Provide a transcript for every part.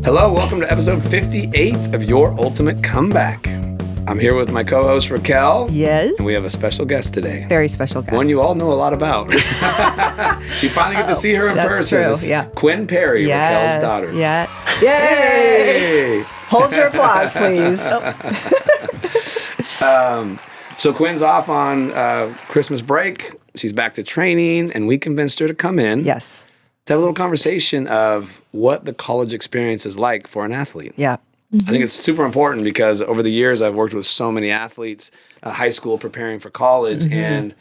Hello, welcome to episode 58 of Your Ultimate Comeback. I'm here with my co-host Raquel. Yes. And we have a special guest today. Very special guest. One you all know a lot about. You finally get to see her in person. True, This yeah. Quinn Perry, Yes. Raquel's daughter. Yeah. Yay! Hey! Hold your applause, please. So Quinn's off on Christmas break. She's back to training, and we convinced her to come in. Yes. To have a little conversation of what the college experience is like for an athlete. Yeah. I think it's super important because over the years I've worked with so many athletes, high school preparing for college, and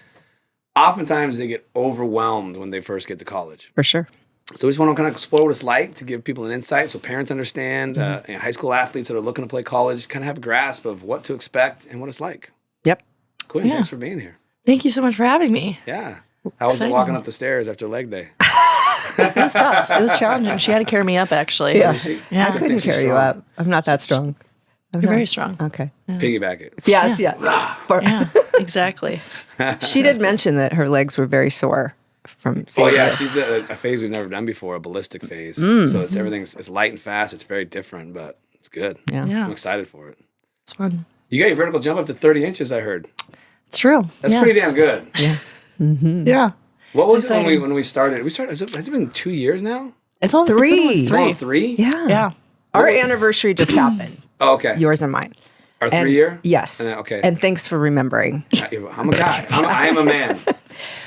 oftentimes they get overwhelmed when they first get to college. For sure. So we just want to kind of explore what it's like to give people an insight so parents understand, high school athletes that are looking to play college kind of have a grasp of what to expect and what it's like. Yep. Quinn, thanks for being here. Thank you so much for having me. Yeah. How was it Exciting. walking up the stairs after leg day? It was tough. It was challenging. She had to carry me up, actually. Yeah. Yeah. I couldn't carry you up. I'm not that strong. You're very strong. Okay. Piggyback it. Yes, yeah. Yeah, exactly. She did mention that her legs were very sore from Oh seeing yeah, her. she's a phase we've never done before, a ballistic phase. So it's light and fast. It's very different, but it's good. Yeah. Yeah, I'm excited for it. it's fun. You got your vertical jump up to 30 inches, I heard. It's true. That's pretty damn good. Yeah. Yeah. What was It's it exciting. when we started? Has it been 2 years now? It's only Three. It's been almost Three? Yeah. Yeah. Our anniversary just happened. Oh, okay. Yours and mine. Our And 3 year? Yes. Okay. And thanks for remembering. I'm a guy. I am a man.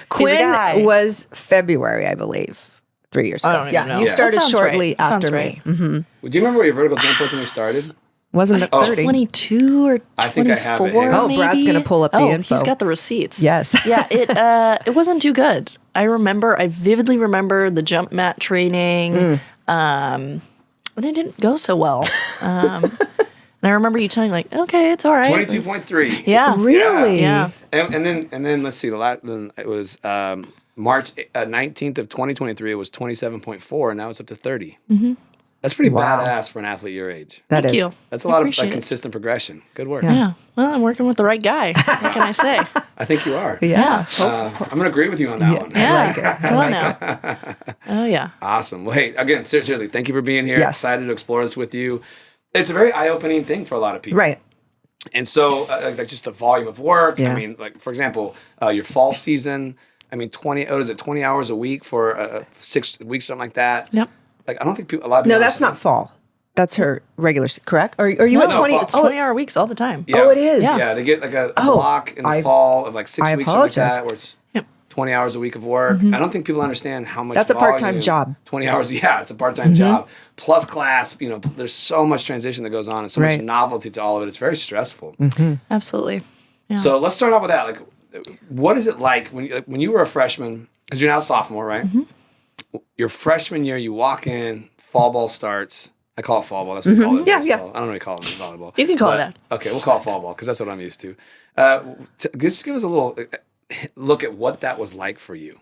Quinn guy. was February, I believe, 3 years ago. I don't even know. You Yeah. started That sounds shortly right. That sounds after right. me. Do you remember what your vertical jump was when we started? Wasn't it 30? 22 or 24, I think I have it here. Oh, Brad's maybe? gonna pull up the info. He's got the receipts. Yes. Yeah, it wasn't too good. I vividly remember the jump mat training, and it didn't go so well. And I remember you telling like, okay, it's all right. 22.3. Yeah. Really? Yeah. And then let's see. Then it was March 19th of 2023. It was 27.4, and now it's up to 30. That's pretty badass for an athlete your age. That Thank is. you. That's a lot of appreciate it. consistent progression. Good work. Yeah. Well, I'm working with the right guy. What can I say? I think you are. Yeah. I'm going to agree with you on that one. Yeah. Come on now. Oh, yeah. Awesome. Well, hey, again, seriously, thank you for being here. Yes. Excited to explore this with you. It's a very eye-opening thing for a lot of people. Right. And so, like just the volume of work. Yeah. I mean, like for example, your fall season. I mean, 20 hours a week for 6 weeks, something like that. Yep. Like I don't think a lot of people. No, that's not fall. That's her regular, correct? Are you at No, 20? It's 20-hour weeks all the time. Yeah. Oh, it is? Yeah, they get like a Oh, block in the I- fall of like 6 I weeks, something like apologize. that, where it's Yep. 20 hours a week of work. I don't think people understand how much. That's a part-time volume- job. 20 hours, yeah, it's a part-time job plus class. You know, there's so much transition that goes on and so much Right. novelty to all of it. It's very stressful. Absolutely. Yeah. So let's start off with that. Like, what is it like when you were a freshman? Because you're now a sophomore, right? Your freshman year, you walk in, fall ball starts. I call it fall ball. That's what we call it. in Yeah, baseball. yeah. I don't really call it volleyball. You can call it But- that. Okay, we'll call it fall ball because that's what I'm used to. Just give us a little look at what that was like for you.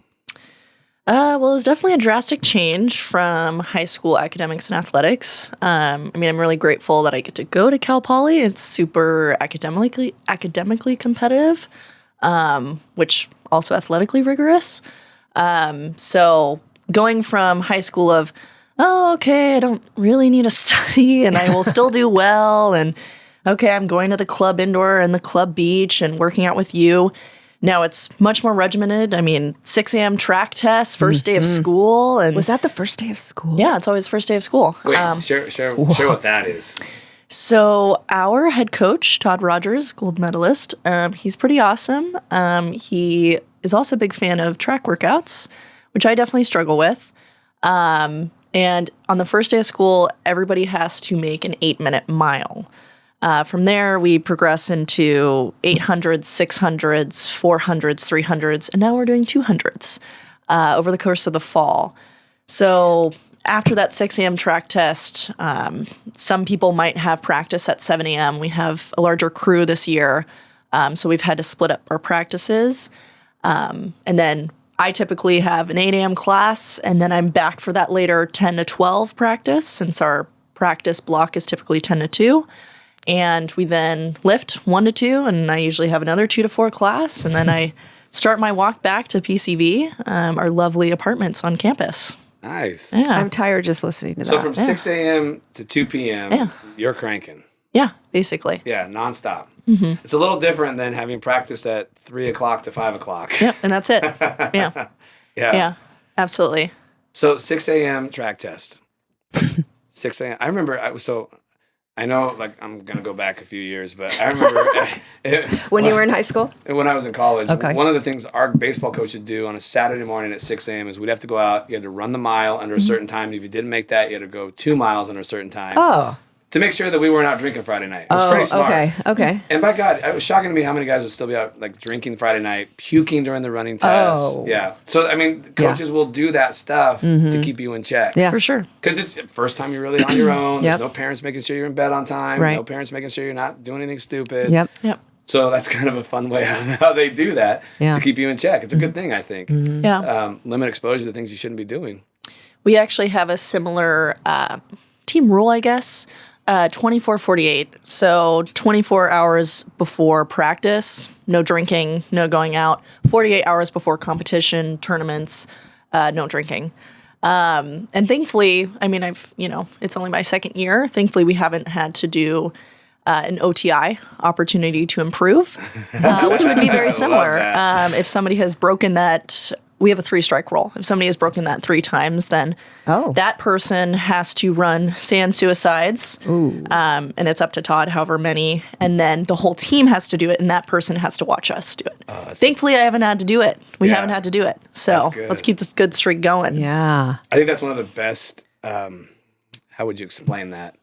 Well, it was definitely a drastic change from high school academics and athletics. I'm really grateful that I get to go to Cal Poly. It's super academically competitive, which also athletically rigorous. So going from high school of, oh, okay, I don't really need to study and I will still do well. And okay, I'm going to the club indoor and the club beach and working out with you. Now it's much more regimented. 6 a.m. track test, first day of school. And Was that the first day of school? yeah, it's always first day of school. Wait, share what that is. So our head coach, Todd Rogers, gold medalist, he's pretty awesome. He is also a big fan of track workouts, which I definitely struggle with. And on the first day of school, everybody has to make an 8-minute mile. From there, we progress into 800s, 600s, 400s, 300s, and now we're doing 200s over the course of the fall. So after that 6 a.m. track test, some people might have practice at 7 a.m. We have a larger crew this year, so we've had to split up our practices. And then I typically have an 8 a.m. class, and then I'm back for that later 10 to 12 practice, since our practice block is typically 10 to 2. And we then lift 1 to 2, and I usually have another 2 to 4 class, and then I start my walk back to PCV, our lovely apartments on campus. Nice. Yeah. I'm tired just listening to So that. from 6 a.m. to 2 p.m., Yeah. you're cranking. Yeah, basically. Yeah, nonstop. It's a little different than having practiced at 3 o'clock to 5 o'clock. Yep, and that's it. Yeah. Yeah, absolutely. So 6 a.m. track test. 6 a.m. I remember, I know, like, I'm going to go back a few years, but I remember When you were in high school? when I was in college, Okay. one of the things our baseball coach would do on a Saturday morning at 6 a.m. is we'd have to go out. You had to run the mile under a certain time. If you didn't make that, you had to go 2 miles under a certain time Oh. to make sure that we weren't out drinking Friday night. It was pretty smart. Okay. And by God, it was shocking to me how many guys would still be out like drinking Friday night, puking during the running tests. Oh. Yeah. So, I mean, coaches will do that stuff to keep you in check. Yeah. For sure. Because it's the first time you're really on your own. Yep. There's no parents making sure you're in bed on time. Right. No parents making sure you're not doing anything stupid. Yep. Yep. So that's kind of a fun way how they do that to keep you in check. It's a good thing, I think. Yeah. Limit exposure to things you shouldn't be doing. We actually have a similar team rule, I guess, 24-48. So 24 hours before practice, no drinking, no going out. 48 hours before competition, tournaments, no drinking. And thankfully, I mean, it's only my second year. Thankfully, we haven't had to do an OTI, opportunity to improve, which would be very similar. If somebody has broken that, we have a 3-strike rule. If somebody has broken that 3 times, then that person has to run sand suicides. And it's up to Todd, however many. And then the whole team has to do it, and that person has to watch us do it. Thankfully, I haven't had to do it. We haven't had to do it. So let's keep this good streak going. Yeah. I think that's one of the best, how would you explain that?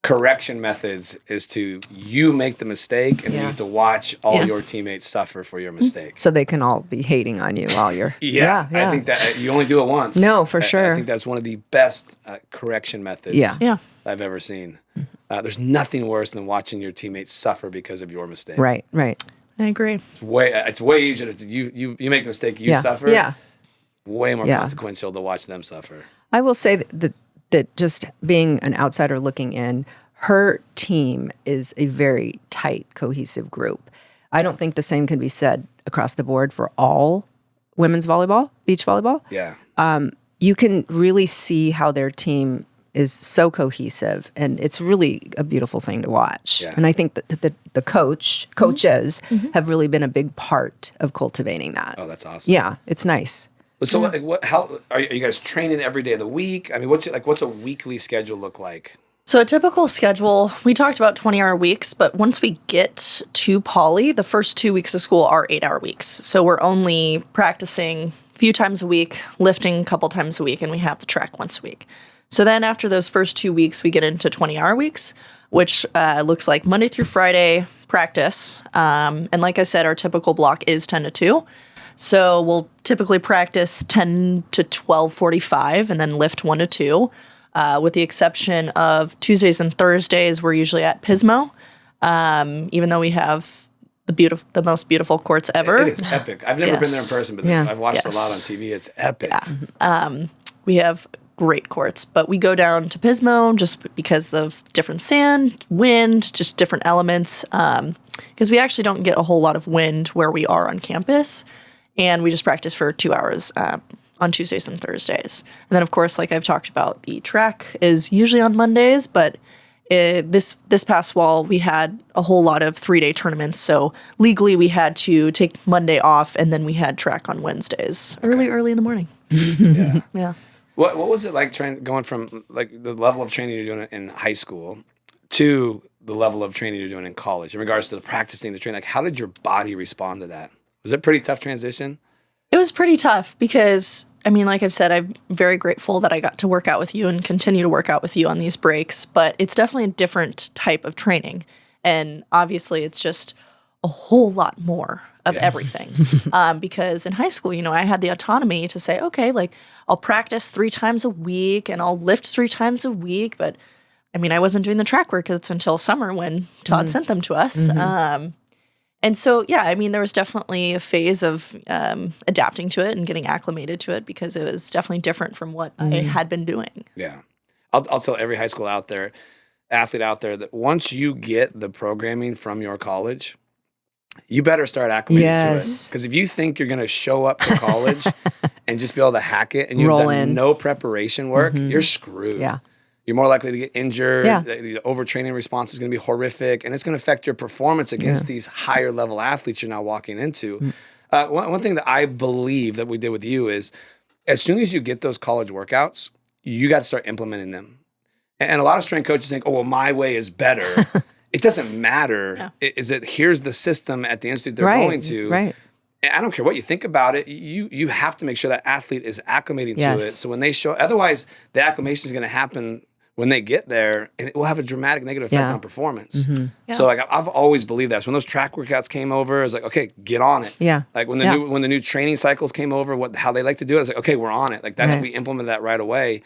Correction methods is you make the mistake and you have to watch all your teammates suffer for your mistake. So they can all be hating on you while you're. Yeah. I think that you only do it once. No, for sure. I think that's one of the best correction methods I've ever seen. There's nothing worse than watching your teammates suffer because of your mistake. Right. I agree. It's way easier to you make the mistake, you suffer. Yeah. Way more consequential to watch them suffer. I will say that just being an outsider looking in, her team is a very tight, cohesive group. I don't think the same can be said across the board for all women's volleyball, beach volleyball. Yeah. You can really see how their team is so cohesive, and it's really a beautiful thing to watch. Yeah. And I think that the coaches have really been a big part of cultivating that. Oh, that's awesome. Yeah, it's nice. So, how are you guys training every day of the week? I mean, what's a weekly schedule look like? So a typical schedule, we talked about 20-hour weeks, but once we get to poly, the first 2 weeks of school are 8-hour weeks. So we're only practicing a few times a week, lifting a couple times a week, and we have the track once a week. So then after those first 2 weeks, we get into 20-hour weeks, which looks like Monday through Friday practice. And like I said, our typical block is 10 to 2. So we'll typically practice 10 to 12:45 and then lift 1 to 2. With the exception of Tuesdays and Thursdays, we're usually at Pismo, even though we have the most beautiful courts ever. It is epic. I've never been there in person, but I've watched a lot on TV. It's epic. Yeah. We have great courts, but we go down to Pismo just because of different sand, wind, just different elements, because we actually don't get a whole lot of wind where we are on campus, and we just practice for 2 hours on Tuesdays and Thursdays. And then, of course, like I've talked about, the track is usually on Mondays, but this past fall, we had a whole lot of 3-day tournaments. So legally, we had to take Monday off, and then we had track on Wednesdays, early in the morning. Yeah. What was it like going from like the level of training you're doing in high school to the level of training you're doing in college in regards to the practicing, the training? Like, how did your body respond to that? Was it a pretty tough transition? It was pretty tough because, I mean, like I've said, I'm very grateful that I got to work out with you and continue to work out with you on these breaks, but it's definitely a different type of training. And obviously, it's just a whole lot more of everything. Because in high school, I had the autonomy to say, okay, like I'll practice 3 times a week and I'll lift 3 times a week. But I mean, I wasn't doing the track workouts until summer when Todd sent them to us. And so, yeah, I mean, there was definitely a phase of adapting to it and getting acclimated to it because it was definitely different from what I had been doing. Yeah. I'll tell every high school athlete out there that once you get the programming from your college, you better start acclimating to it. Because if you think you're going to show up to college and just be able to hack it and you've Roll done in. no preparation work, you're screwed. Yeah. You're more likely to get injured. Yeah. The overtraining response is going to be horrific, and it's going to affect your performance against these higher level athletes you're now walking into. One thing that I believe that we did with you is as soon as you get those college workouts, you got to start implementing them. And a lot of strength coaches think, oh, well, my way is better. It doesn't matter. Yeah. Is it here's the system at the institute they're going to. Right. And I don't care what you think about it. You have to make sure that athlete is acclimating to it. So when they show, otherwise the acclimation is going to happen when they get there, and it will have a dramatic negative effect on performance. So like I've always believed that. So when those track workouts came over, I was like, okay, get on it. Yeah. Like when the new training cycles came over, how they like to do it, I was like, okay, we're on it. Like we implemented that right away.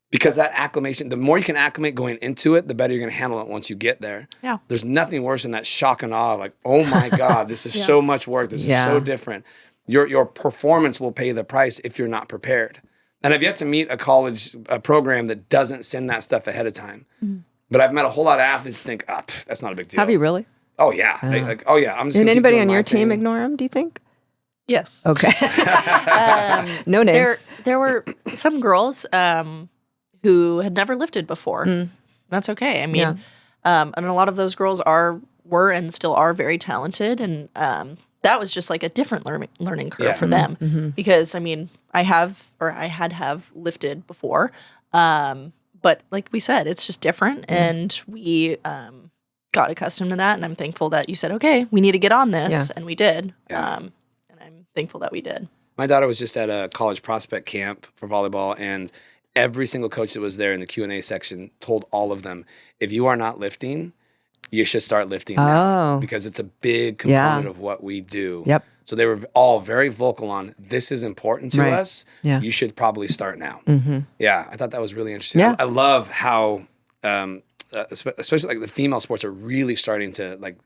Because that acclimation, the more you can acclimate going into it, the better you're going to handle it once you get there. Yeah. There's nothing worse than that shock and awe, like, oh my God, this is so much work. This is so different. Your performance will pay the price if you're not prepared. And I've yet to meet a college program that doesn't send that stuff ahead of time. But I've met a whole lot of athletes think, that's not a big deal. Have you really? Oh, yeah. I'm just Did gonna keep anybody doing on my your team thing. ignore him, do you think? Yes. Okay. No names. There were some girls who had never lifted before. That's okay. I mean, and a lot of those girls were and still are very talented, and that was just like a different learning curve for them. Because I mean, I had lifted before, but like we said, it's just different, and we got accustomed to that. And I'm thankful that you said, okay, we need to get on this, and we did. And I'm thankful that we did. My daughter was just at a college prospect camp for volleyball, and every single coach that was there in the Q&A section told all of them, if you are not lifting, you should start lifting now because it's a big component of what we do. Yep. So they were all very vocal on this is important to us. Yeah. You should probably start now. Yeah, I thought that was really interesting. Yeah. I love how, especially like the female sports are really starting to like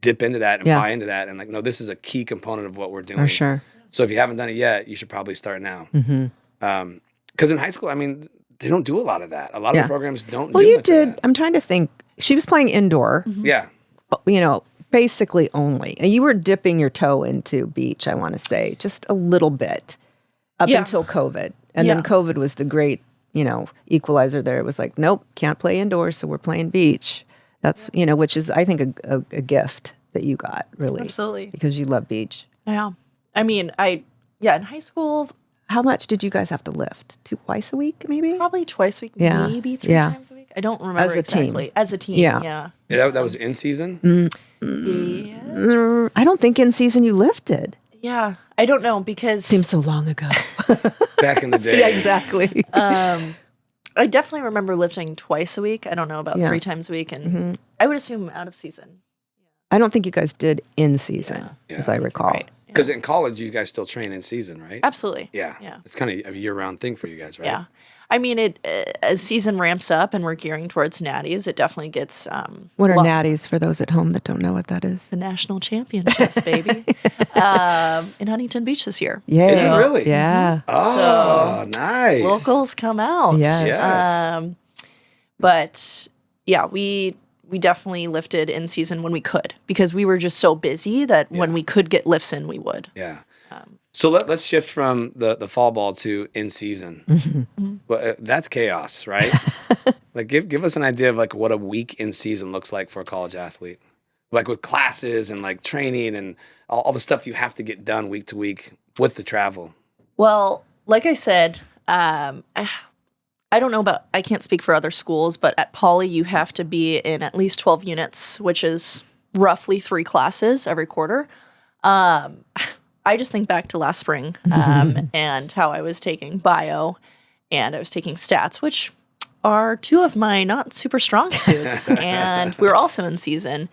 dip into that and buy into that. And like, no, this is a key component of what we're doing. For sure. So if you haven't done it yet, you should probably start now. Because in high school, I mean, they don't do a lot of that. A lot of the programs don't do much you of did. that. I'm trying to think. She was playing indoor, Yeah. basically only. And you were dipping your toe into beach, I want to say, just a little bit up until COVID. And then COVID was the great, equalizer there. It was like, nope, can't play indoors, so we're playing beach. That's, which is, I think, a gift that you got, really. Absolutely. Because you love beach. Yeah. I mean, in high school, How much did you guys have to lift? Twice a week, maybe? probably twice a week, Yeah. maybe three Yeah. times a week. I don't remember As a team. exactly. As a team, Yeah. yeah. Yeah, that was in season? Yes. I don't think in season you lifted. Yeah. I don't know because Seems so long ago. Back in the day. Exactly. I definitely remember lifting twice a week. I don't know about 3 times a week, and I would assume out of season. I don't think you guys did in season, as I recall. Right. Because in college, you guys still train in season, right? Absolutely. Yeah. Yeah. It's kind of a year-round thing for you guys, right? Yeah. I mean, as season ramps up and we're gearing towards natties, it definitely gets. What are natties for those at home that don't know what that is? The national championships, baby, in Huntington Beach this year. Yeah. Is it really? Yeah. Oh, nice. Locals come out. Yes. But yeah, we definitely lifted in season when we could because we were just so busy that when we could get lifts in, we would. Yeah. So let's shift from the fall ball to in season. Well, that's chaos, right? Like give us an idea of like what a week in season looks like for a college athlete, like with classes and like training and all the stuff you have to get done week to week with the travel. Well, like I said, I don't know about, I can't speak for other schools, but at Poly, you have to be in at least 12 units, which is roughly 3 classes every quarter. I just think back to last spring and how I was taking bio and I was taking stats, which are 2 of my not super strong suits. And we were also in season.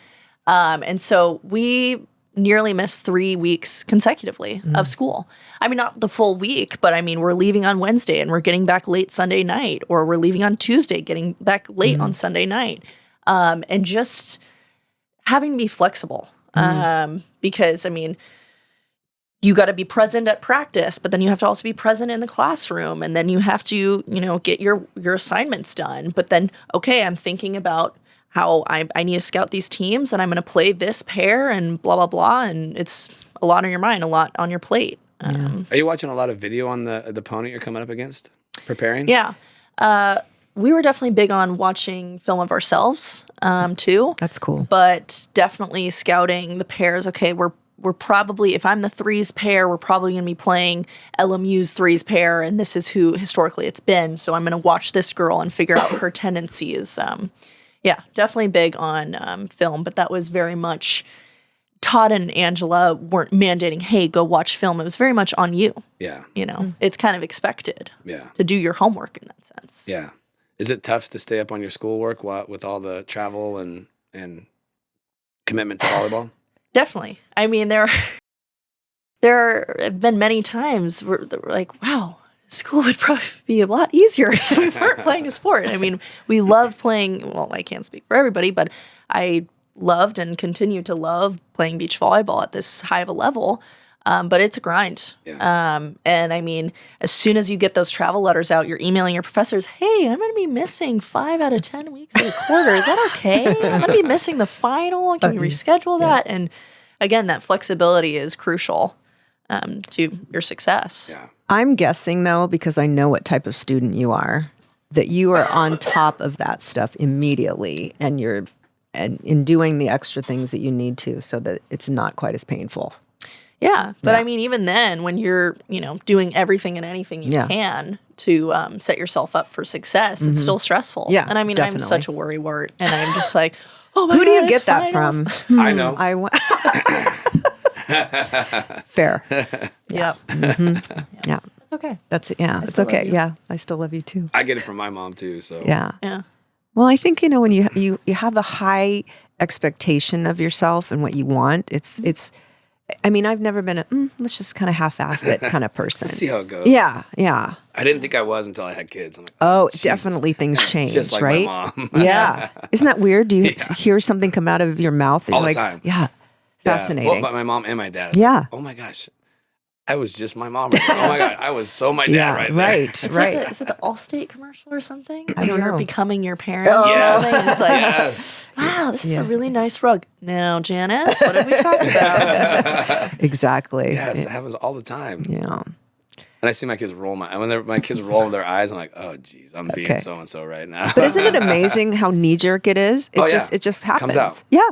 And so we nearly missed 3 weeks consecutively of school. I mean, not the full week, but I mean, we're leaving on Wednesday and we're getting back late Sunday night, or we're leaving on Tuesday, getting back late on Sunday night. And just having to be flexible. Because, I mean, you got to be present at practice, but then you have to also be present in the classroom. And then you have to, get your assignments done. But then, okay, I'm thinking about how I need to scout these teams and I'm going to play this pair and blah, blah, blah. And it's a lot on your mind, a lot on your plate. Are you watching a lot of video on the opponent you're coming up against? Preparing? Yeah. We were definitely big on watching film of ourselves, too. That's cool. But definitely scouting the pairs. Okay, we're probably, if I'm the threes pair, we're probably going to be playing LMU's threes pair, and this is who historically it's been. So I'm going to watch this girl and figure out her tendencies. Yeah, definitely big on film, but that was very much Todd and Angela weren't mandating, hey, go watch film. It was very much on you. Yeah. You know, it's kind of expected to do your homework in that sense. Yeah. Is it tough to stay up on your schoolwork with all the travel and commitment to volleyball? Definitely. I mean, there have been many times where we're like, wow, school would probably be a lot easier if we weren't playing a sport. I mean, we love playing, well, I can't speak for everybody, but I loved and continue to love playing beach volleyball at this high of a level. But it's a grind. Yeah. And I mean, as soon as you get those travel letters out, you're emailing your professors, hey, I'm going to be missing 5 out of 10 weeks of the quarter. Is that okay? I'm going to be missing the final. Can we reschedule that? And again, that flexibility is crucial to your success. Yeah. I'm guessing, though, because I know what type of student you are, that you are on top of that stuff immediately, and you're in doing the extra things that you need to so that it's not quite as painful. Yeah, but I mean, even then, when you're, doing everything and anything you can to set yourself up for success, it's still stressful. Yeah, and I mean, definitely. I'm such a worrywart, and I'm just like, oh my God, Who do you it's get that finals. from? I know. Fair. Yep, Yeah. it's okay. That's it's still love okay. you. Yeah. I still love you too. I get it from my mom too. So Yeah. Yeah, Well, I think, when you have a high expectation of yourself and what you want, it's I mean, I've never been let's just kind of half-ass it kind of person. Let's see how it goes. Yeah. Yeah. I didn't think I was until I had kids. I'm like, Oh, Jesus. definitely things change, Just like right? my mom. Yeah. Isn't that weird? Do you hear something come out of your mouth? And All you're the like, time. Yeah. Fascinating. Yeah. Well, my mom and my dad. Yeah. Oh my gosh. I was just my mom. Right now. Oh my God. I was so my dad right there. Right. Right. Is it the Allstate commercial or something? I don't You're know. becoming your parents or Yes. something. It's like, Yes. wow, this is Yeah. a really nice rug. Now, Janice, what did we talk about? Exactly. Yes. It happens all the time. Yeah. And I see my kids roll my kids roll their eyes. I'm like, oh geez, I'm being Okay. so and so right now. But isn't it amazing how knee jerk it is? It Oh, yeah. just it just happens. Comes out. Yeah.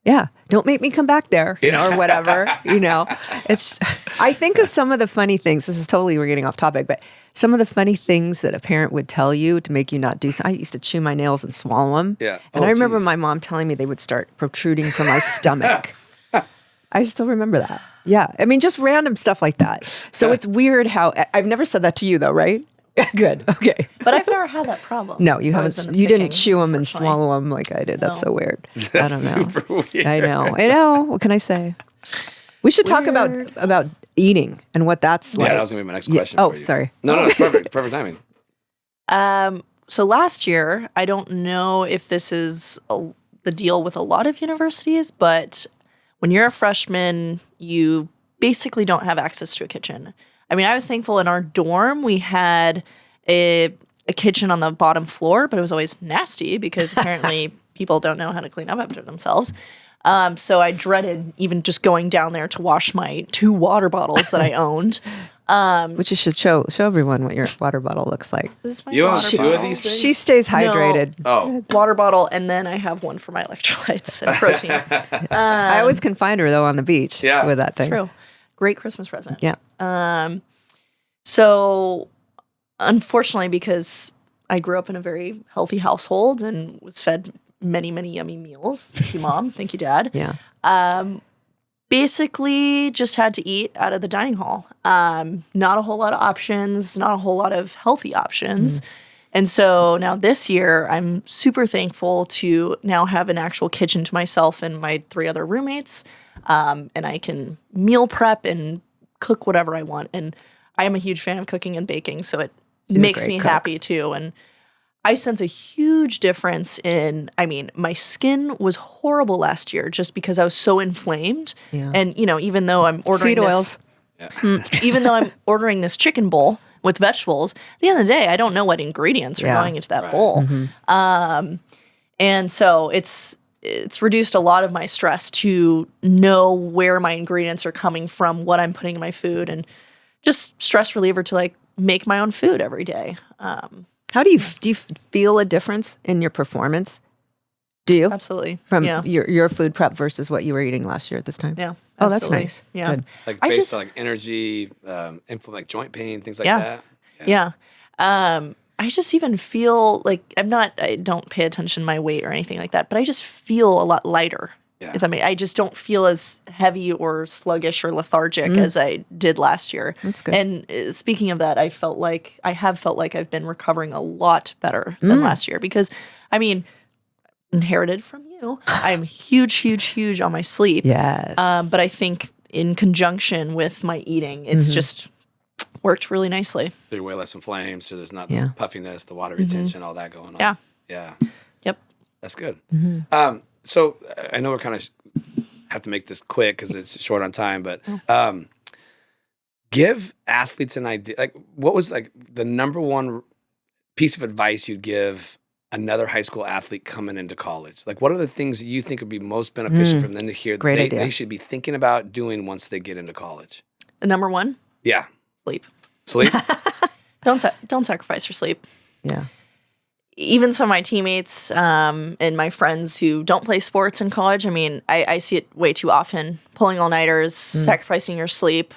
Yeah. Don't make me come back there, or whatever. It's I think of some of the funny things. This is totally, we're getting off topic, but some of the funny things that a parent would tell you to make you not do so. I used to chew my nails and swallow them. Yeah. And Oh, I remember geez. my mom telling me they would start protruding from my stomach. I still remember that. Yeah. I mean, just random stuff like that. So it's weird how I've never said that to you though, right? Good. Okay. But I've never had that problem. No, you It's always haven't. been You didn't picking, chew them and unfortunately. swallow them like I did. That's No. so weird. That's I don't know. super weird. I know. What can I say? We should talk about eating and what that's like. Yeah, that was gonna be my next question. Oh, for you. sorry. No, it's perfect. Perfect timing. So last year, I don't know if this is the deal with a lot of universities, but when you're a freshman, you basically don't have access to a kitchen. I mean, I was thankful in our dorm we had a kitchen on the bottom floor, but it was always nasty because apparently people don't know how to clean up after themselves. So I dreaded even just going down there to wash my 2 water bottles that I owned. Which you should show everyone what your water bottle looks like. This is my You own water 2 of bottle. these things? She stays hydrated. Oh, Water bottle, and then I have one for my electrolytes and protein. I always can find her though on the beach Yeah, with that thing. True. Great Christmas present. Yeah. So unfortunately, because I grew up in a very healthy household and was fed many, many yummy meals. Thank you, Mom. Thank you, Dad. Yeah. Basically just had to eat out of the dining hall. Not a whole lot of options, not a whole lot of healthy options. And so now this year, I'm super thankful to now have an actual kitchen to myself and my 3 other roommates. And I can meal prep and cook whatever I want. And I am a huge fan of cooking and baking, so it makes great me cook. happy too. And I sense a huge difference in, I mean, my skin was horrible last year just because I was so inflamed. Yeah. And, even though I'm ordering Seed oils. even though I'm ordering this chicken bowl with vegetables, at the end of the day, I don't know what ingredients are Yeah. going into that bowl. And so it's reduced a lot of my stress to know where my ingredients are coming from, what I'm putting in my food, and just stress reliever to like make my own food every day. How do you feel a difference in your performance? Do you? Absolutely. From Yeah. your food prep versus what you were eating last year at this time? Yeah. Oh, that's absolutely. nice. Yeah. Good. Like I based just- on like energy, like joint pain, things like Yeah. that. Yeah. I just even feel like I don't pay attention to my weight or anything like that, but I just feel a lot lighter. Yeah. If I just don't feel as heavy or sluggish or lethargic as I did last year. That's good. And speaking of that, I have felt like I've been recovering a lot better than last year because, I mean, inherited from you, I'm huge on my sleep. Yes. But I think in conjunction with my eating, it's just worked really nicely. So you're way less inflamed, so there's not Yeah. the puffiness, the water retention, all that going on. Yeah. Yeah. Yep. That's good. So I know we're kind of have to make this quick because it's short on time, but give athletes an idea. Like, what was like the number one piece of advice you'd give another high school athlete coming into college? Like, what are the things that you think would be most beneficial for them to hear Great that idea. they should be thinking about doing once they get into college? Number one, Yeah. sleep. Sleep. Don't sacrifice your sleep. yeah. Even some of my teammates and my friends who don't play sports in college, I mean, I see it way too often. Pulling all-nighters, sacrificing your sleep,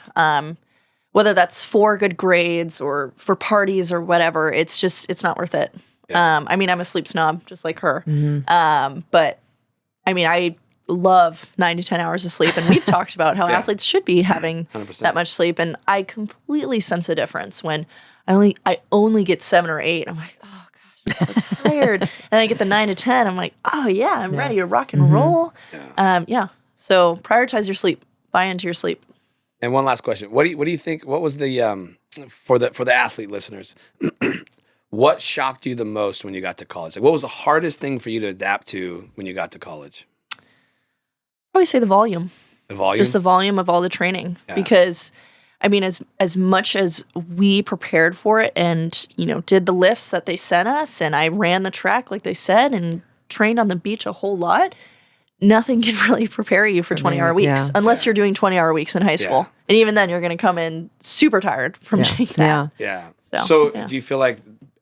whether that's for good grades or for parties or whatever, it's not worth it. Yeah. I mean, I'm a sleep snob, just like her. But, I mean, I love 9 to 10 hours of sleep, and we've talked about how athletes should be having 100%. that much sleep, and I completely sense a difference when I only get 7 or 8. I'm like, oh gosh, I'm so tired. And I get the 9 to 10. I'm like, oh yeah, I'm ready to rock and roll. Yeah. So prioritize your sleep. Buy into your sleep. And one last question: What do you think? What was the for the athlete listeners? What shocked you the most when you got to college? Like, what was the hardest thing for you to adapt to when you got to college? Probably say the volume. The volume. Just the volume of all the training. Yeah. Because I mean, as much as we prepared for it and, did the lifts that they sent us and I ran the track like they said and trained on the beach a whole lot, nothing can really prepare you for 20-hour weeks unless you're doing 20-hour weeks in high school. And even then you're going to come in super tired from doing that. Yeah. Yeah. So, Do you feel like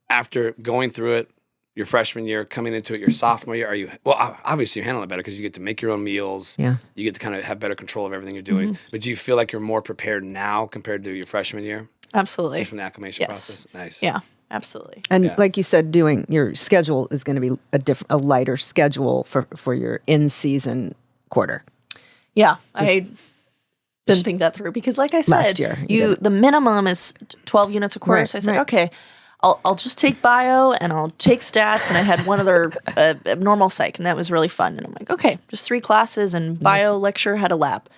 after going through it, your freshman year, coming into it your sophomore year, obviously you're handling it better because you get to make your own meals. Yeah. You get to kind of have better control of everything you're doing. But do you feel like you're more prepared now compared to your freshman year? Absolutely. From the acclimation process? Nice. Yeah, absolutely. And like you said, doing your schedule is going to be a lighter schedule for your in-season quarter. Yeah, I didn't think that through because, like I said, Last year, you the minimum is 12 units a quarter. Right, So I said, right. okay, I'll just take bio and I'll take stats. And I had one other abnormal psych, and that was really fun. And I'm like, okay, just 3 classes, and bio lecture had a lab.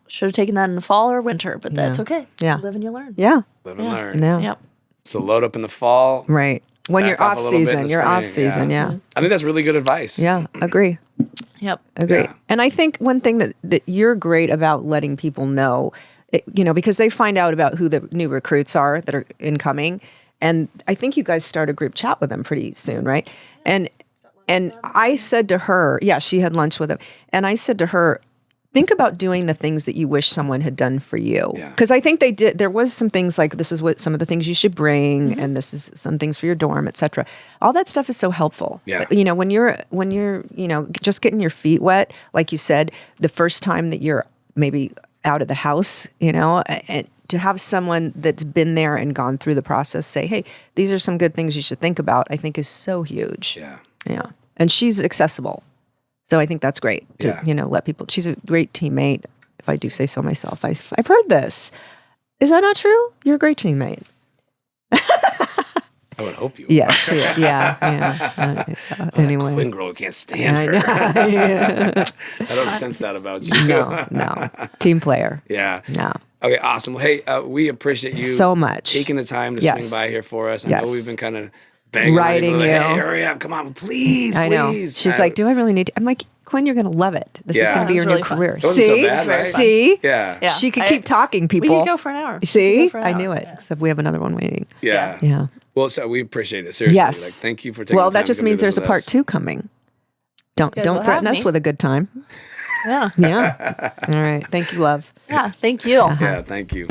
Should have taken that in the fall or winter, but that's okay. Yeah. You live and you learn. Yeah. Live and learn. No. Yep. So load up in the fall. Right. When Back you're off off a little bit in season, the you're off spring, season. Yeah. I think that's really good advice. Yeah. Agree. Yep. Agree. Yeah. And I think one thing that you're great about letting people know, because they find out about who the new recruits are that are incoming. And I think you guys start a group chat with them pretty soon, right? And I said to her, she had lunch with them. And I said to her, think about doing the things that you wish someone had done for you. Yeah. Because I think they did. There was some things like, this is what some of the things you should bring, and this is some things for your dorm, et cetera. All that stuff is so helpful. Yeah. When you're just getting your feet wet, like you said, the first time that you're maybe out of the house, and to have someone that's been there and gone through the process say, hey, these are some good things you should think about, I think is so huge. Yeah. Yeah. And she's accessible. So I think that's great to, let people, she's a great teammate. If I do say so myself, I've heard this. Is that not true? You're a great teammate. I would hope you. Yes. She, yeah. Anyway. Quinn girl can't stand I her. know. Yeah. I don't sense that about you. No. Team player. Yeah. No. Okay, awesome. Well, hey, we appreciate you So much. taking the time to Yes. swing by here for us. I Yes. know we've been kind of begging Writing on you. you. Hey, hurry up. Come on, please, I know. please. She's like, do I really need to? I'm like, Quinn, you're going to love it. This is Yeah. going to be It your was new really fun. career. It wasn't so See? bad, right? See? Yeah. Yeah. She could keep talking, people. We could go for an hour. See? For an I hour. knew it. Yeah. Except we have another one waiting. Yeah. Yeah. Well, so we appreciate it. Seriously. Yes. Like, thank you for taking Well, the time that just to do means this there's a with part us. 2 coming. Don't guys will threaten have us me. with a good time. Yeah. Yeah. All right. Thank you, love. Yeah. Thank you. Yeah, thank you.